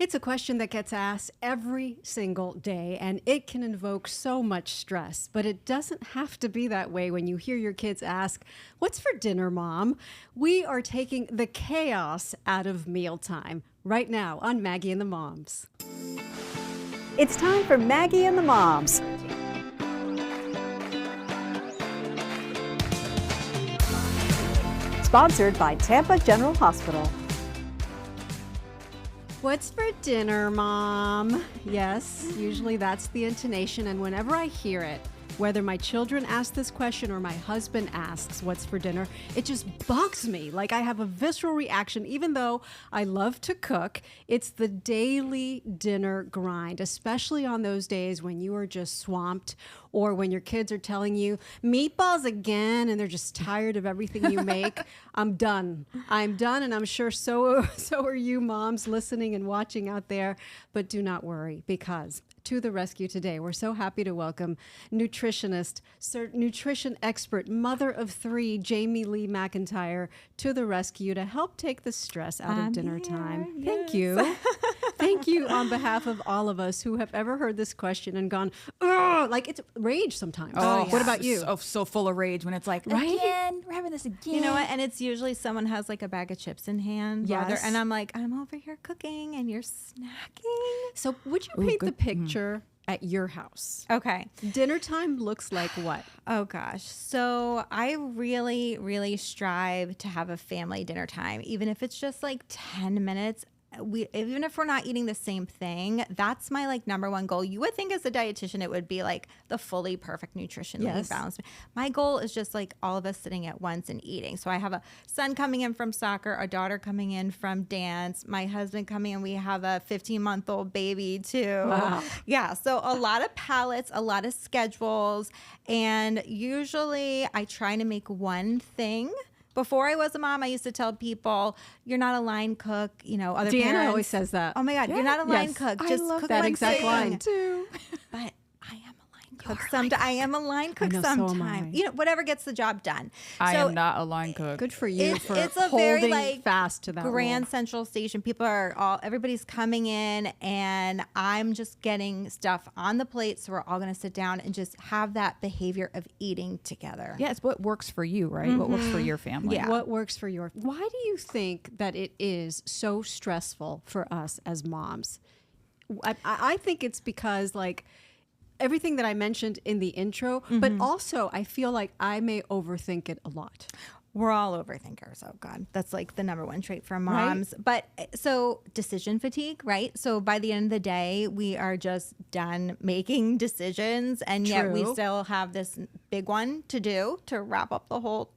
It's a question that gets asked every single day, and it can invoke so much stress. But it doesn't have to be that way when you hear your kids ask, "What's for dinner, Mom?" We are taking the chaos out of mealtime right now on Maggie and the Moms. It's time for Maggie and the Moms. Sponsored by Tampa General Hospital. What's for dinner, Mom? Yes, usually that's the intonation, and whenever I hear it, whether my children ask this question or my husband asks what's for dinner, it just bugs me. Like I have a visceral reaction, even though I love to cook. It's the daily dinner grind, especially on those days when you are just swamped or when your kids are telling you meatballs again and they're just tired of everything you make. I'm done. I'm done, and I'm sure so are you moms listening and watching out there. But do not worry, because to the rescue today, we're so happy to welcome nutritionist, nutrition expert, mother of three, Lee McIntyre, to the rescue to help take the stress out of dinner time. Yes. Thank you. Thank you on behalf of all of us who have ever heard this question and gone, ugh, like it's rage sometimes. Oh, What about you? So full of rage when it's like, Right? again, we're having this again. You know what? And it's usually someone has like a bag of chips in hand. Yes. And I'm like, I'm over here cooking and you're snacking. So would you paint the picture at your house? Okay. Dinner time looks like what? Oh gosh. So I really, really strive to have a family dinner time, even if it's just like 10 minutes. Even if we're not eating the same thing, that's my like number one goal. You would think as a dietitian it would be like the fully perfect nutritionally balanced. My goal is just like all of us sitting at once and eating. So I have a son coming in from soccer, a daughter coming in from dance, my husband coming in. We have a 15-month-old baby too. Wow. Yeah. So a lot of palettes, a lot of schedules, and usually I try to make one thing. Before I was a mom, I used to tell people, "You're not a line cook." You know, other Deanna parents always says that. "Oh my God, you're not a line Yes. cook. I Just love cook that one exact thing." line. too. But I am a line cook. I am a line cook know, so am I. sometimes. You know, whatever gets the job done. I So am not a line cook. Good for you It's- for it's a holding very, like, fast to that Grand rule. Central Station. People are everybody's coming in, and I'm just getting stuff on the plate. So we're all going to sit down and just have that behavior of eating together. Yeah, it's what works for you, right? What works for your family. Yeah. What works for your... Why do you think that it is so stressful for us as moms? I think it's because like everything that I mentioned in the intro, but also I feel like I may overthink it a lot. We're all overthinkers. Oh God, that's like the number one trait for moms. But so decision fatigue, right? So by the end of the day, we are just done making decisions, and yet we True. still have this big one to do to wrap up the whole,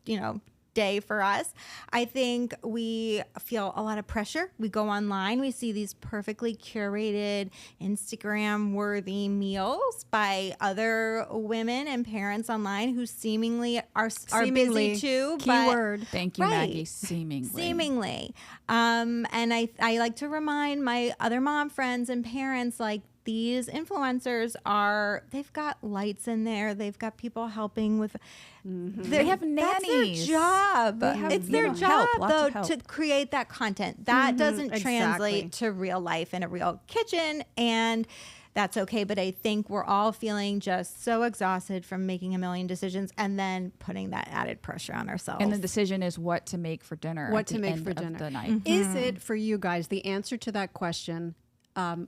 day for us. I think we feel a lot of pressure. We go online, we see these perfectly curated Instagram worthy meals by other women and parents online who seemingly are Seemingly. busy too. but- Keyword. Thank you, Right. Maggie. Seemingly. Seemingly. And I like to remind my other mom friends and parents, like, these influencers they've got lights in there. They've got people helping with, They have that's their nannies. job. They have, It's their help, job, lots of though, help. to create that content. That doesn't exactly. translate to real life in a real kitchen. And that's okay. But I think we're all feeling just so exhausted from making a million decisions and then putting that added pressure on ourselves. And the decision is what to make for dinner. What at to the make end for of dinner. the night. Is it for you guys, the answer to that question,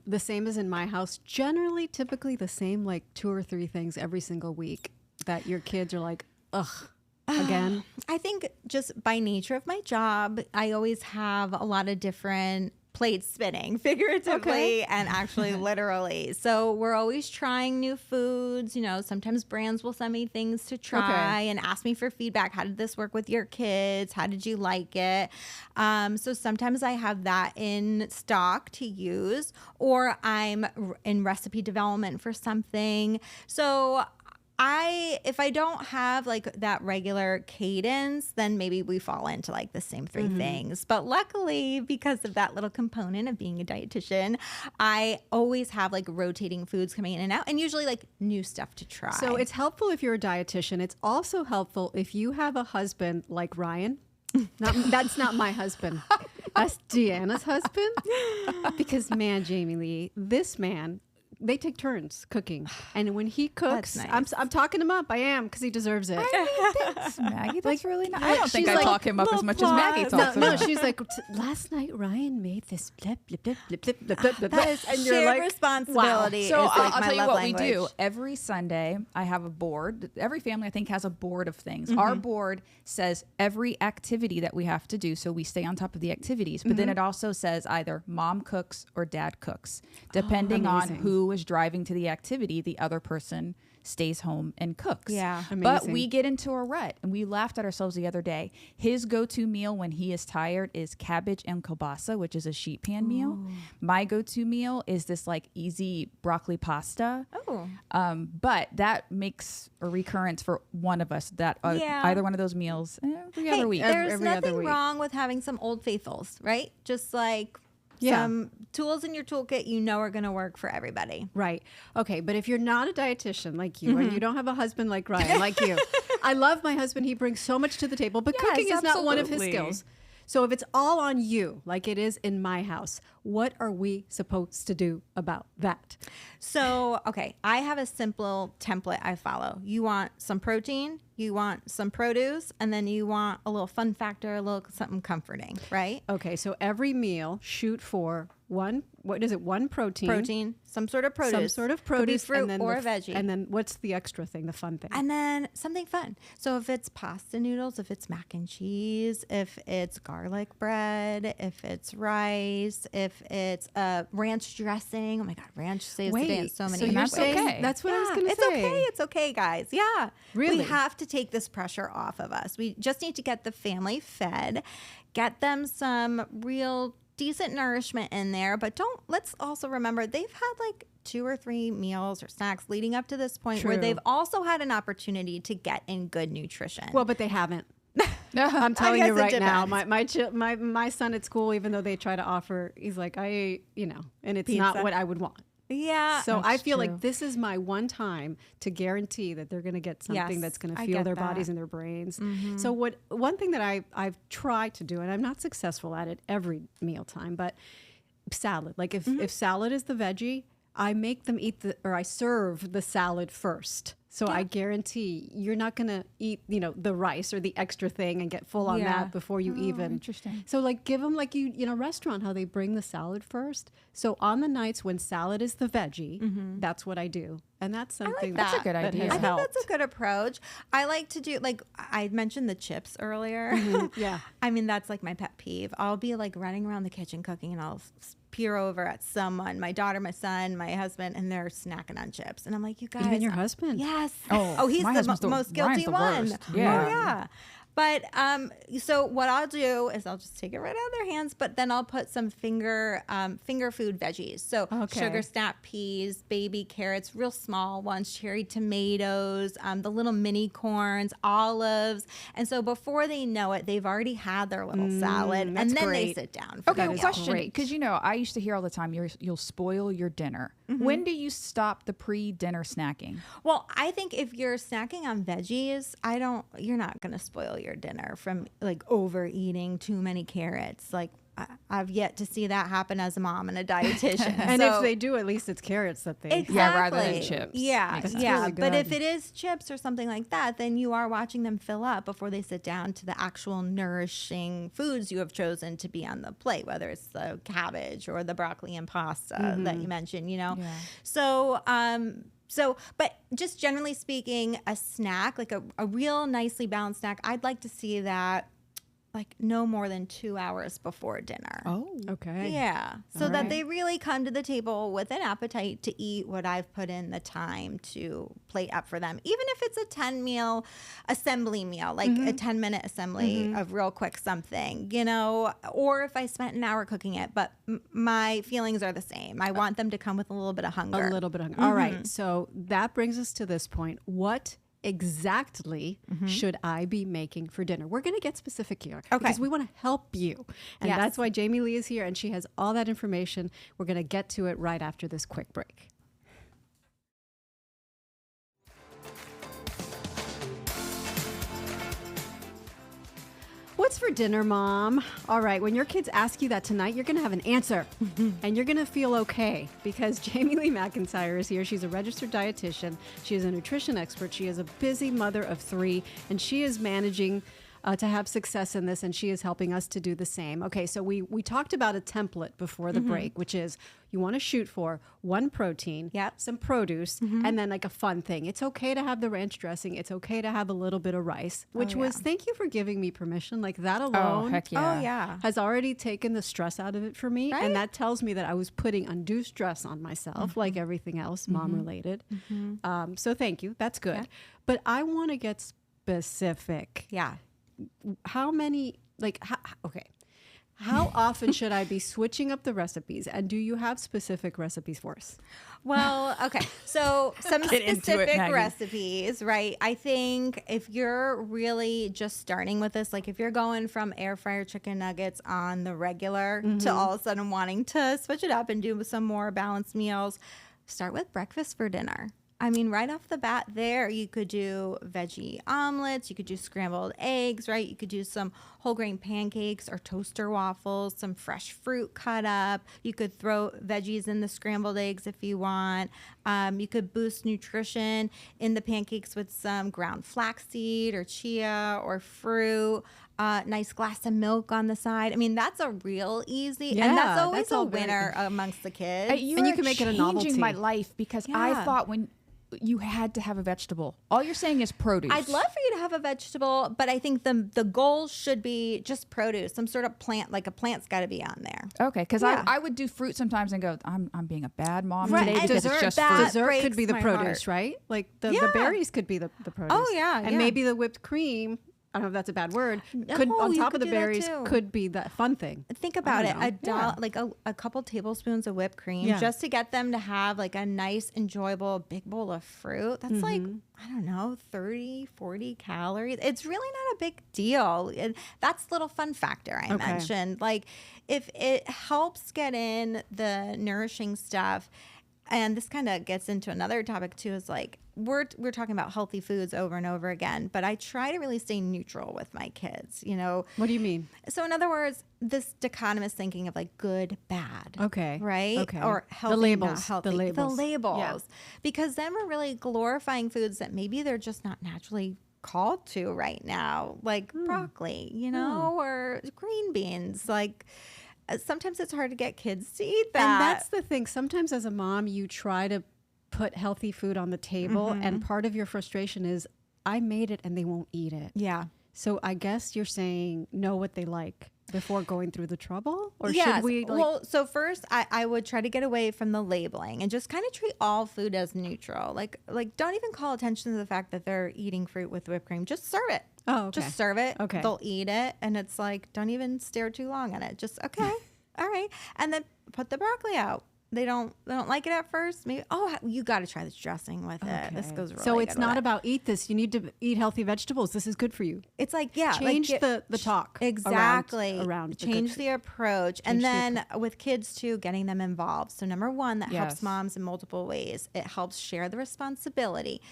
the same as in my house, generally, typically the same, like 2 or 3 things every single week that your kids are like, ugh, again? I think just by nature of my job, I always have a lot of different plates spinning, figuratively and actually literally. So we're always trying new foods. Sometimes brands will send me things to try and ask me for feedback. How did this work with your kids? How did you like it? So sometimes I have that in stock to use, or I'm in recipe development for something. So if I don't have like that regular cadence, then maybe we fall into like the same 3 things. But luckily, because of that little component of being a dietitian, I always have like rotating foods coming in and out, and usually like new stuff to try. So it's helpful if you're a dietitian. It's also helpful if you have a husband like Ryan. That's not my husband. Ask Deanna's husband? Because, man, Jamie Lee, this man, they take turns cooking. And when he cooks, That's nice. I'm talking him up. I am, because he deserves it. Thanks, Maggie. That's really nice. I don't think she's I like, talk him up as much as Maggie talks him No, up. she's like, last night Ryan made this blip, blip, blip, blip, blip, blip, blip, blip. That is And you're shared like, responsibility. So is like I'll my tell you love what language. we do. Every Sunday, I have a board. Every family, I think, has a board of things. Our board says every activity that we have to do, so we stay on top of the activities. But then it also says either mom cooks or dad cooks. Depending on who is driving to the activity, the other person stays home and cooks. Yeah. But we get into a rut, and we laughed at ourselves the other day. His go-to meal when he is tired is cabbage and kielbasa, which is a sheet pan meal. My go-to meal is this like easy broccoli pasta. But that makes a recurrence for one of us, that either one of those meals every other week. There's Every other nothing week. wrong with having some Old Faithfuls, right? Just like Yeah. some tools in your toolkit are going to work for everybody. Right. Okay. But if you're not a dietitian like you and you don't have a husband like Ryan, like you, I love my husband. He brings so much to the table, but cooking is not one of his absolutely. skills. So if it's all on you, like it is in my house, what are we supposed to do about that? So, okay, I have a simple template I follow. You want some protein, you want some produce, and then you want a little fun factor, a little something comforting, right? Okay. So every meal, shoot for one protein. Protein, some sort of produce. Some sort of Could be produce. fruit and then or a veggie. And then what's the extra thing, the fun thing? And then something fun. So if it's pasta noodles, if it's mac and cheese, if it's garlic bread, if it's rice, if it's ranch dressing. Oh my God, ranch saves the day in so many so you're ways. saying okay. that's what I was going to It's say. okay. It's okay, guys. Yeah. Really? We have to take this pressure off of us. We just need to get the family fed, get them some real decent nourishment in there. But let's also remember they've had like 2 or 3 meals or snacks leading up to this point where True. they've also had an opportunity to get in good nutrition. Well, but they haven't. I'm telling you guess it right now, depends. my son at school, even though they try to offer, he's like, and it's not Pizza. what I would want. yeah. So I feel true. like this is my one time to guarantee that they're going to get something Yes, that's going to I fuel get their that. bodies and their brains. So one thing that I've tried to do, and I'm not successful at it every mealtime, but salad. Like if salad is the veggie, I make them I serve the salad first. So I guarantee you're not going to eat, the rice or the extra thing and get full on Yeah. that before you even. Interesting. So like give them like you in a restaurant, how they bring the salad first. So on the nights when salad is the veggie, that's what I do. And that's something That's a good that idea. has I think helped. that's a good approach. I like to do, like I mentioned the chips earlier. Yeah. I mean, that's like my pet peeve. I'll be like running around the kitchen cooking and I'll peer over at someone, my daughter, my son, my husband, and they're snacking on chips. And I'm like, you guys. Even your husband? Yes. Oh, he's my the husband's the- most Ryan's guilty the one. worst. Yeah. Yeah. Oh, yeah. But so what I'll do is I'll just take it right out of their hands, but then I'll put some finger food veggies. So sugar snap peas, baby carrots, real small ones, cherry tomatoes, the little mini corns, olives. And so before they know it, they've already had their little salad, and that's then great. they sit down for Okay, the meal. question. great. Because I used to hear all the time, you'll spoil your dinner. When do you stop the pre-dinner snacking? Well, I think if you're snacking on veggies, you're not going to spoil your dinner from like overeating too many carrots. Like I've yet to see that happen as a mom and a dietitian. And So- if they do, at least it's carrots that they. Exactly. Yeah, rather than chips. Yeah, Makes sense. yeah. Really But if good. it is chips or something like that, then you are watching them fill up before they sit down to the actual nourishing foods you have chosen to be on the plate, whether it's the cabbage or the broccoli and pasta that you mentioned, Yeah. So, but just generally speaking, a snack, like a real nicely balanced snack, I'd like to see that like no more than 2 hours before dinner. Oh, Okay. Yeah. So All that right. they really come to the table with an appetite to eat what I've put in the time to plate up for them. Even if it's a 10-meal assembly meal, like a 10-minute assembly of real quick something, or if I spent an hour cooking it, but my feelings are the same. I want them to come with a little bit of hunger. A little bit of hunger. All right. So that brings us to this point. What exactly should I be making for dinner? We're going to get specific here because we want to help you. And Yes. that's why Jamie Lee is here and she has all that information. We're going to get to it right after this quick break. What's for dinner, Mom? All right, when your kids ask you that tonight, you're going to have an answer. And you're going to feel okay because Jamie Lee McIntyre is here. She's a registered dietitian. She is a nutrition expert. She is a busy mother of 3, and she is managing to have success in this, and she is helping us to do the same. Okay, so we talked about a template before the break, which is you want to shoot for 1 protein, some produce, and then like a fun thing. It's okay to have the ranch dressing. It's okay to have a little bit of rice, which was, thank you for giving me permission. Like that alone has already taken the stress out of it for me. Right? And that tells me that I was putting undue stress on myself, like everything else, mom related. So thank you. That's good. Yeah. But I want to get specific. Yeah. How many, how often should I be switching up the recipes? And do you have specific recipes for us? Well, okay. So some specific recipes, right? I think if you're really just starting with this, like if you're going from air fryer chicken nuggets on the regular to all of a sudden wanting to switch it up and do some more balanced meals, start with breakfast for dinner. I mean, right off the bat there, you could do veggie omelets, you could do scrambled eggs, right? You could do some whole grain pancakes or toaster waffles, some fresh fruit cut up. You could throw veggies in the scrambled eggs if you want. You could boost nutrition in the pancakes with some ground flaxseed or chia or fruit. Nice glass of milk on the side. I mean, that's a real easy, and that's always a winner amongst the kids. And you can make it a novelty. Changing my life because I thought when you had to have a vegetable. All you're saying is produce. I'd love for you to have a vegetable, but I think the goal should be just produce, some sort of plant, like a plant's got to be on there. Okay, because I would do fruit sometimes and go, I'm being a bad mom today because it's just fruit. Dessert could be the produce, right? Like the berries could be the produce. Oh, yeah. And maybe the whipped cream, I don't know if that's a bad word, on top of the berries could be the fun thing. Think about it. A couple tablespoons of whipped cream just to get them to have like a nice, enjoyable big bowl of fruit. That's like, I don't know, 30, 40 calories. It's really not a big deal. That's the little fun factor I mentioned. Like if it helps get in the nourishing stuff, and this kind of gets into another topic too, is like we're talking about healthy foods over and over again, but I try to really stay neutral with my kids, you know. What do you mean? So in other words, this dichotomous thinking of like good, bad. Okay. Right? Okay. Or healthy, the labels. not healthy. The labels. The labels. Yeah. Because then we're really glorifying foods that maybe they're just not naturally called to right now, like broccoli, you know, or green beans, like sometimes it's hard to get kids to eat that. And that's the thing. Sometimes as a mom, you try to put healthy food on the table, and part of your frustration is, I made it and they won't eat it. Yeah. So I guess you're saying know what they like before going through the trouble? Or should we? Well, so first I would try to get away from the labeling and just kind of treat all food as neutral. Like don't even call attention to the fact that they're eating fruit with whipped cream. Just serve it. Oh, okay. Just serve it. Okay. They'll eat it. And it's like, don't even stare too long at it. Just, okay. All right. And then put the broccoli out. They don't like it at first. Maybe, you got to try this dressing with it. This goes really good. So it's not about eat this. You need to eat healthy vegetables. This is good for you. It's like, change the talk. Exactly. Around change the approach. And then with kids too, getting them involved. So number one, that helps moms in multiple ways. It helps share the responsibility.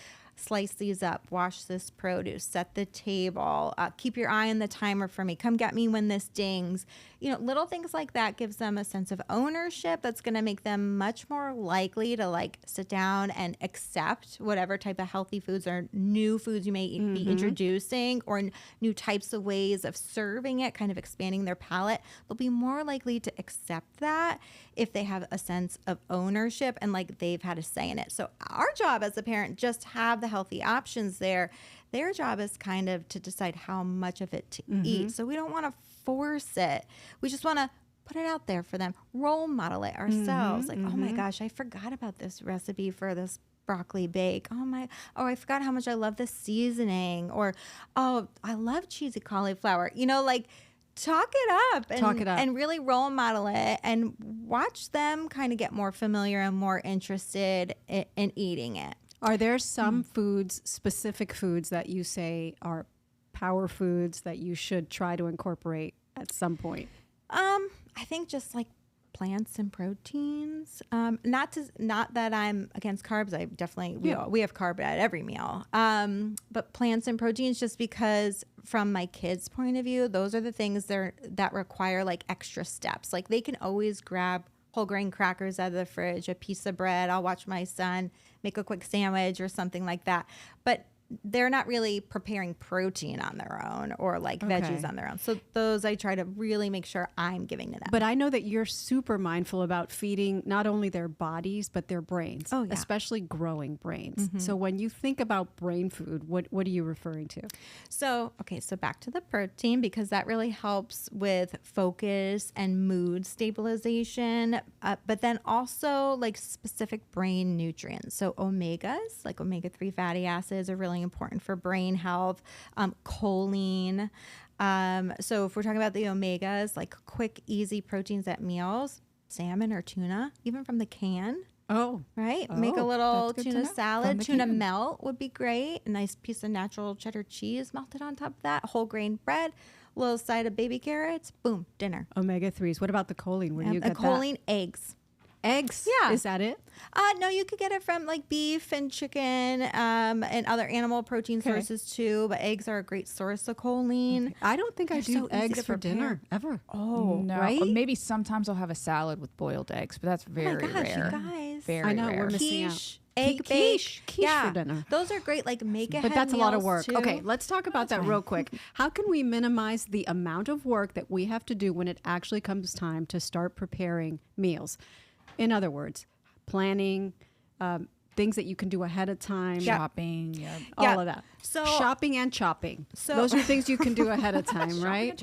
Slice these up, wash this produce, set the table, keep your eye on the timer for me, come get me when this dings. You know, little things like that gives them a sense of ownership that's going to make them much more likely to like sit down and accept whatever type of healthy foods or new foods you may be introducing, or new types of ways of serving it, kind of expanding their palate. They'll be more likely to accept that if they have a sense of ownership and like they've had a say in it. So our job as a parent, just have the healthy options there. Their job is kind of to decide how much of it to eat. So we don't want to force it. We just want to put it out there for them, role model it ourselves. Oh my gosh, I forgot about this recipe for this broccoli bake. I forgot how much I love this seasoning. Or, I love cheesy cauliflower. You know, like talk it up and really role model it and watch them kind of get more familiar and more interested in eating it. Are there some foods, specific foods that you say are power foods that you should try to incorporate at some point? I think just like plants and proteins. Not that I'm against carbs. I definitely we have carb at every meal. But plants and proteins, just because from my kids' point of view, those are the things that require like extra steps. Like they can always grab whole grain crackers out of the fridge, a piece of bread. I'll watch my son make a quick sandwich or something like that. But they're not really preparing protein on their own or like veggies on their own. So those I try to really make sure I'm giving to them. But I know that you're super mindful about feeding not only their bodies, but their brains, especially growing brains. So when you think about brain food, what are you referring to? So back to the protein, because that really helps with focus and mood stabilization, but then also like specific brain nutrients. So omegas, like omega-3 fatty acids, are really important for brain health. Choline. So if we're talking about the omegas, like quick, easy proteins at meals, salmon or tuna, even from the can. Oh, right. Make a little tuna salad. Tuna melt would be great. A nice piece of natural cheddar cheese melted on top of that. Whole grain bread. A little side of baby carrots. Boom, dinner. Omega-3s. What about the choline? Where do you get choline? Eggs. Eggs? Yeah. Is that it? No, you could get it from like beef and chicken and other animal protein sources too. But eggs are a great source of choline. I don't think I do eggs for dinner ever. Oh, no. Right? Or maybe sometimes I'll have a salad with boiled eggs, but that's very rare. You guys. Very I know, rare. we're missing out. Egg quiche for dinner. Those are great. Like make ahead But that's a lot of work. too. Okay, let's talk about that real quick. How can we minimize the amount of work that we have to do when it actually comes time to start preparing meals? In other words, planning, things that you can do ahead of time. Shopping, all of that. So shopping and chopping. So those are things you can do ahead of time, right?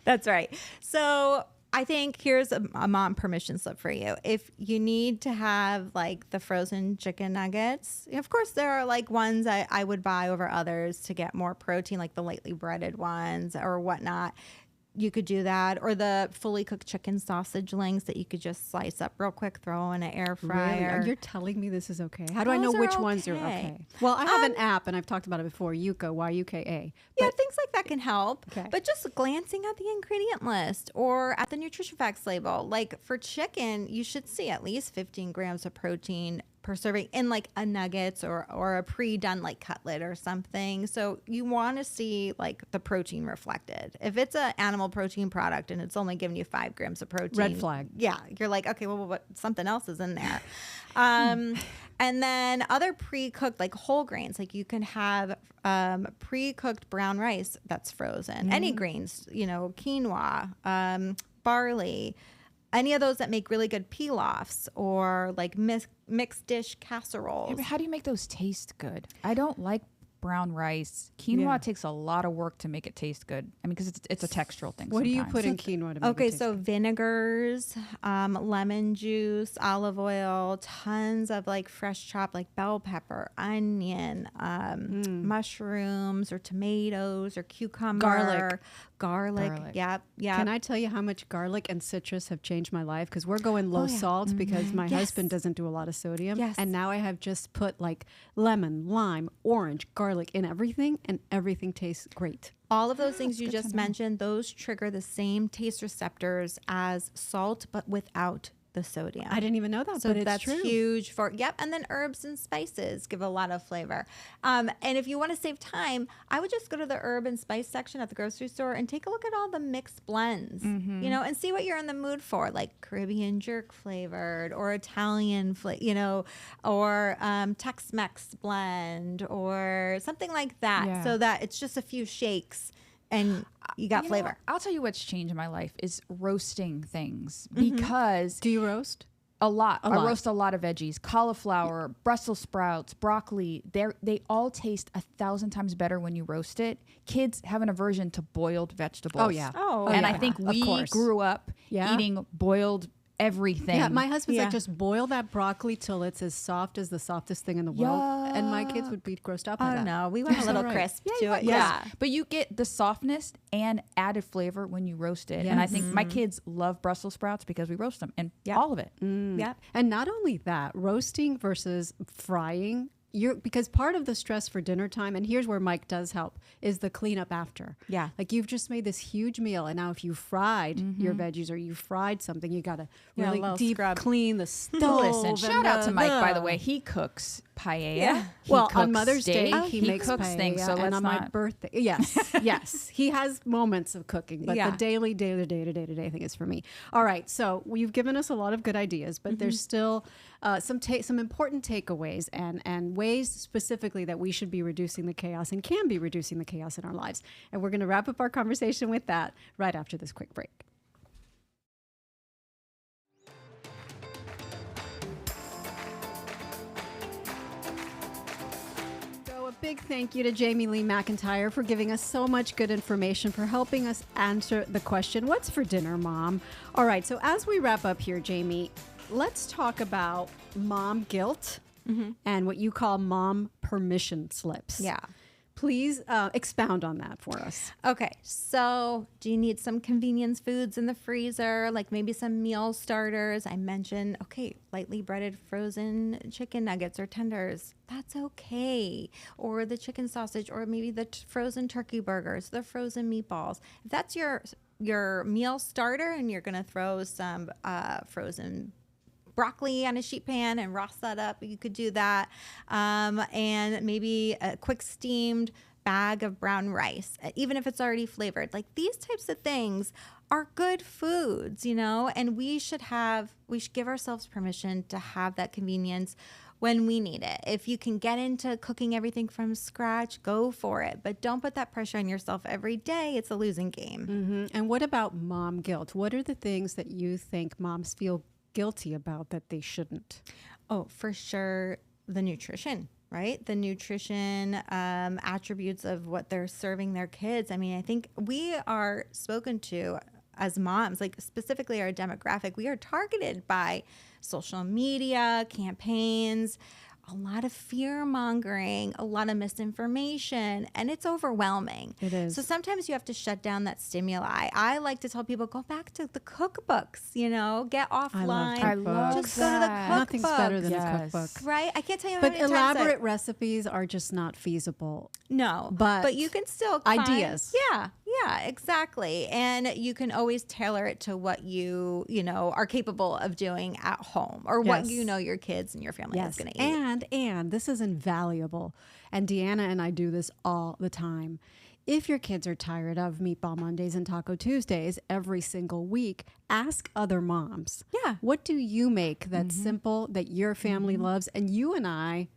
That's right. So I think here's a mom permission slip for you. If you need to have like the frozen chicken nuggets, of course there are like ones I would buy over others to get more protein, like the lightly breaded ones or whatnot. You could do that, or the fully cooked chicken sausage links that you could just slice up real quick, throw in an air fryer. Really? You're telling me this is okay. How do I know Those are which ones are okay? Well, I have an app, and I've talked about it before, Yuka, Y-U-K-A. Yeah, things like that can help. Okay. But just glancing at the ingredient list or at the nutrition facts label, like for chicken, you should see at least 15 grams of protein per serving in like a nuggets or a pre-done like cutlet or something. So you want to see like the protein reflected. If it's an animal protein product and it's only giving you 5 grams of protein, Red flag. Yeah, you're like, okay, well, what, something else is in there. And then other pre-cooked like whole grains, like you can have pre-cooked brown rice that's frozen. Any grains, quinoa, barley. Any of those that make really good pilafs or like mixed dish casseroles. Yeah, but how do you make those taste good? I don't like brown rice. Quinoa takes a lot of work to make it taste good. I mean, because it's a textural thing. What do you sometimes. put in quinoa to make it taste good? Vinegars, lemon juice, olive oil, tons of like fresh chopped like bell pepper, onion, mushrooms or tomatoes or cucumber. Garlic. Yep. Can I tell you how much garlic and citrus have changed my life? Because we're going low salt because my husband doesn't do a lot of sodium. Yes. And now I have just put like lemon, lime, orange, garlic in everything, and everything tastes great. All of those things you just mentioned, those trigger the same taste receptors as salt, but without the sodium. I didn't even know that, So but it's that's true. huge for, and then herbs and spices give a lot of flavor. And if you want to save time, I would just go to the herb and spice section at the grocery store and take a look at all the mixed blends, and see what you're in the mood for, like Caribbean jerk flavored or Italian, or Tex-Mex blend or something like that, so that it's just a few shakes and you got flavor. I'll tell you what's changed in my life is roasting things because Do you roast? a lot. I roast a lot of veggies, cauliflower, Brussels sprouts, broccoli. They all taste 1,000 times better when you roast it. Kids have an aversion to boiled vegetables. Oh, yeah. And I think Of we course. grew up eating boiled everything. Yeah, my husband's like, just boil that broccoli till it's as soft as the softest thing in the world. And my kids would be grossed out by that. No, we want a little crisp to it. Yeah. But you get the softness and added flavor when you roast it. And I think my kids love Brussels sprouts because we roast them and all of it. Yep. And not only that, roasting versus frying, because part of the stress for dinner time, and here's where Mike does help, is the cleanup after. Yeah. Like you've just made this huge meal, and now if you fried your veggies or you fried something, you got to Yeah, a really little deep scrub. clean the stove. Listen, and shout out to Mike, by the the- way. He cooks paella. Yeah. He Well, on cooks Mother's Day, steak. he makes cooks paella, things. So and let's on my not. birthday, yes, he has moments of cooking, but Yeah. the daily day-to-day thing is for me. All right, so you've given us a lot of good ideas, but there's still some important takeaways and ways specifically that we should be reducing the chaos and can be reducing the chaos in our lives. And we're going to wrap up our conversation with that right after this quick break. So a big thank you to Jamie Lee McIntyre for giving us so much good information, for helping us answer the question, what's for dinner, Mom? All right, so as we wrap up here, Jamie, let's talk about mom guilt and what you call mom permission slips. Yeah. Please expound on that for us. Okay, so do you need some convenience foods in the freezer, like maybe some meal starters? I mentioned, okay, lightly breaded frozen chicken nuggets or tenders. That's okay. Or the chicken sausage, or maybe the frozen turkey burgers, the frozen meatballs. If that's your meal starter and you're going to throw some frozen broccoli on a sheet pan and roast that up, you could do that. And maybe a quick steamed bag of brown rice, even if it's already flavored. Like these types of things are good foods, and we should give ourselves permission to have that convenience when we need it. If you can get into cooking everything from scratch, go for it. But don't put that pressure on yourself every day. It's a losing game. And what about mom guilt? What are the things that you think moms feel guilty about that they shouldn't? Oh, for sure, the nutrition, right? The nutrition attributes of what they're serving their kids. I mean, I think we are spoken to as moms, like specifically our demographic, we are targeted by social media campaigns, a lot of fear mongering, a lot of misinformation, and it's overwhelming. It is. So sometimes you have to shut down that stimuli. I like to tell people, go back to the cookbooks, get offline. I love Just go to the that. cookbook. Nothing's better than a Yes. cookbook. Right? I can't tell you how But many times elaborate recipes are just not feasible. No, But you can still ideas. Yeah, exactly. And you can always tailor it to what you are capable of doing at home, or what Yes. your kids and your family is going to eat. And this is invaluable. And Deanna and I do this all the time. If your kids are tired of Meatball Mondays and Taco Tuesdays every single week, ask other moms. Yeah. What do you make that's simple, that your family loves? And you and I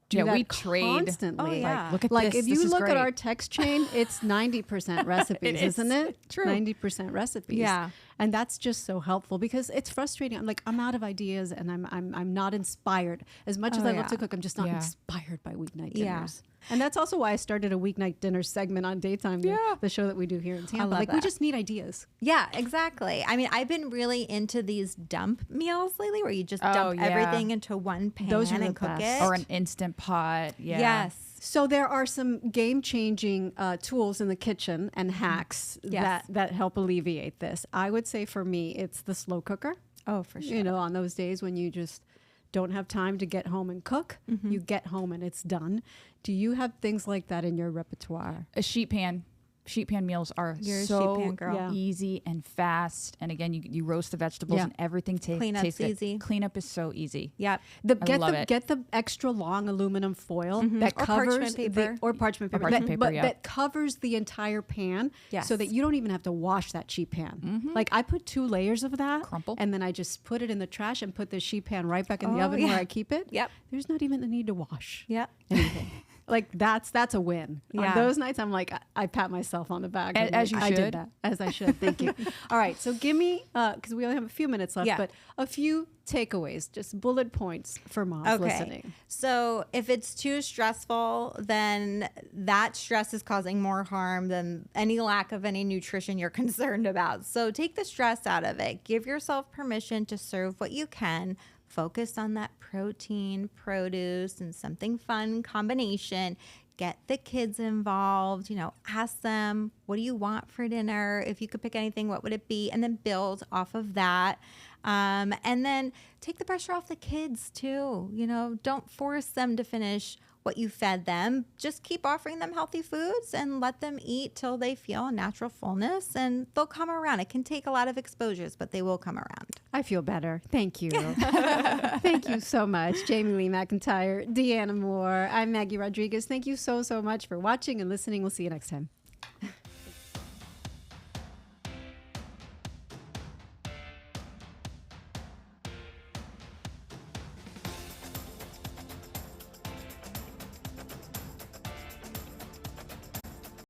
do that we trade. constantly. Oh, yeah. Like, look at Like this. if you This is look at great. our text chain, it's 90% recipes, isn't it? True. 90% recipes. Yeah. And that's just so helpful because it's frustrating. I'm out of ideas and I'm not inspired. As much as I love to cook, I'm just not Yeah. inspired by weeknight Yeah. dinners. And that's also why I started a weeknight dinner segment on Daytime, the show that we do here in Tampa. love We that. just need ideas. Yeah, exactly. I mean, I've been really into these dump meals lately, where you just dump yeah. everything into one pan Those are and the cook best. it. Or an instant pot. Yeah. Yes. So there are some game-changing tools in the kitchen and hacks Yes. that help alleviate this. I would say for me, it's the slow cooker. Oh, for sure. On those days when you just don't have time to get home and cook, you get home and it's done. Do you have things like that in your repertoire? A sheet pan. Sheet pan meals are You're a so sheet pan girl. Yeah. easy and fast. And again, you roast the vegetables Yeah. and everything Cleanup's tastes good. easy. Cleanup is so easy. Yep. Get the extra long aluminum foil that Or covers parchment paper. or parchment paper, parchment paper, yeah. that covers the entire pan, Yes. so that you don't even have to wash that sheet pan. Like I put 2 layers of that, Crumple. and then I just put it in the trash and put the sheet pan right back in the Oh, oven yeah. where I keep it. Yep. There's not even the need to wash Yep. anything. Like that's a win. Yeah. On those nights, I'm like, I pat myself on the back. I'm As like, you I did should. that. As I should. Thank you. All right. So give me, because we only have a few minutes left, Yeah. but a few takeaways, just bullet points for moms listening. So if it's too stressful, then that stress is causing more harm than any lack of any nutrition you're concerned about. So take the stress out of it. Give yourself permission to serve what you can. Focus on that protein, produce, and something fun combination. Get the kids involved, ask them, what do you want for dinner? If you could pick anything, what would it be? And then build off of that. And then take the pressure off the kids too. You know, don't force them to finish what you fed them. Just keep offering them healthy foods and let them eat till they feel a natural fullness, and they'll come around. It can take a lot of exposures, but they will come around. I feel better. Thank you. Thank you so much, Jamie Lee McIntyre, Deanna Moore. I'm Maggie Rodriguez. Thank you so much for watching and listening. We'll see you next time.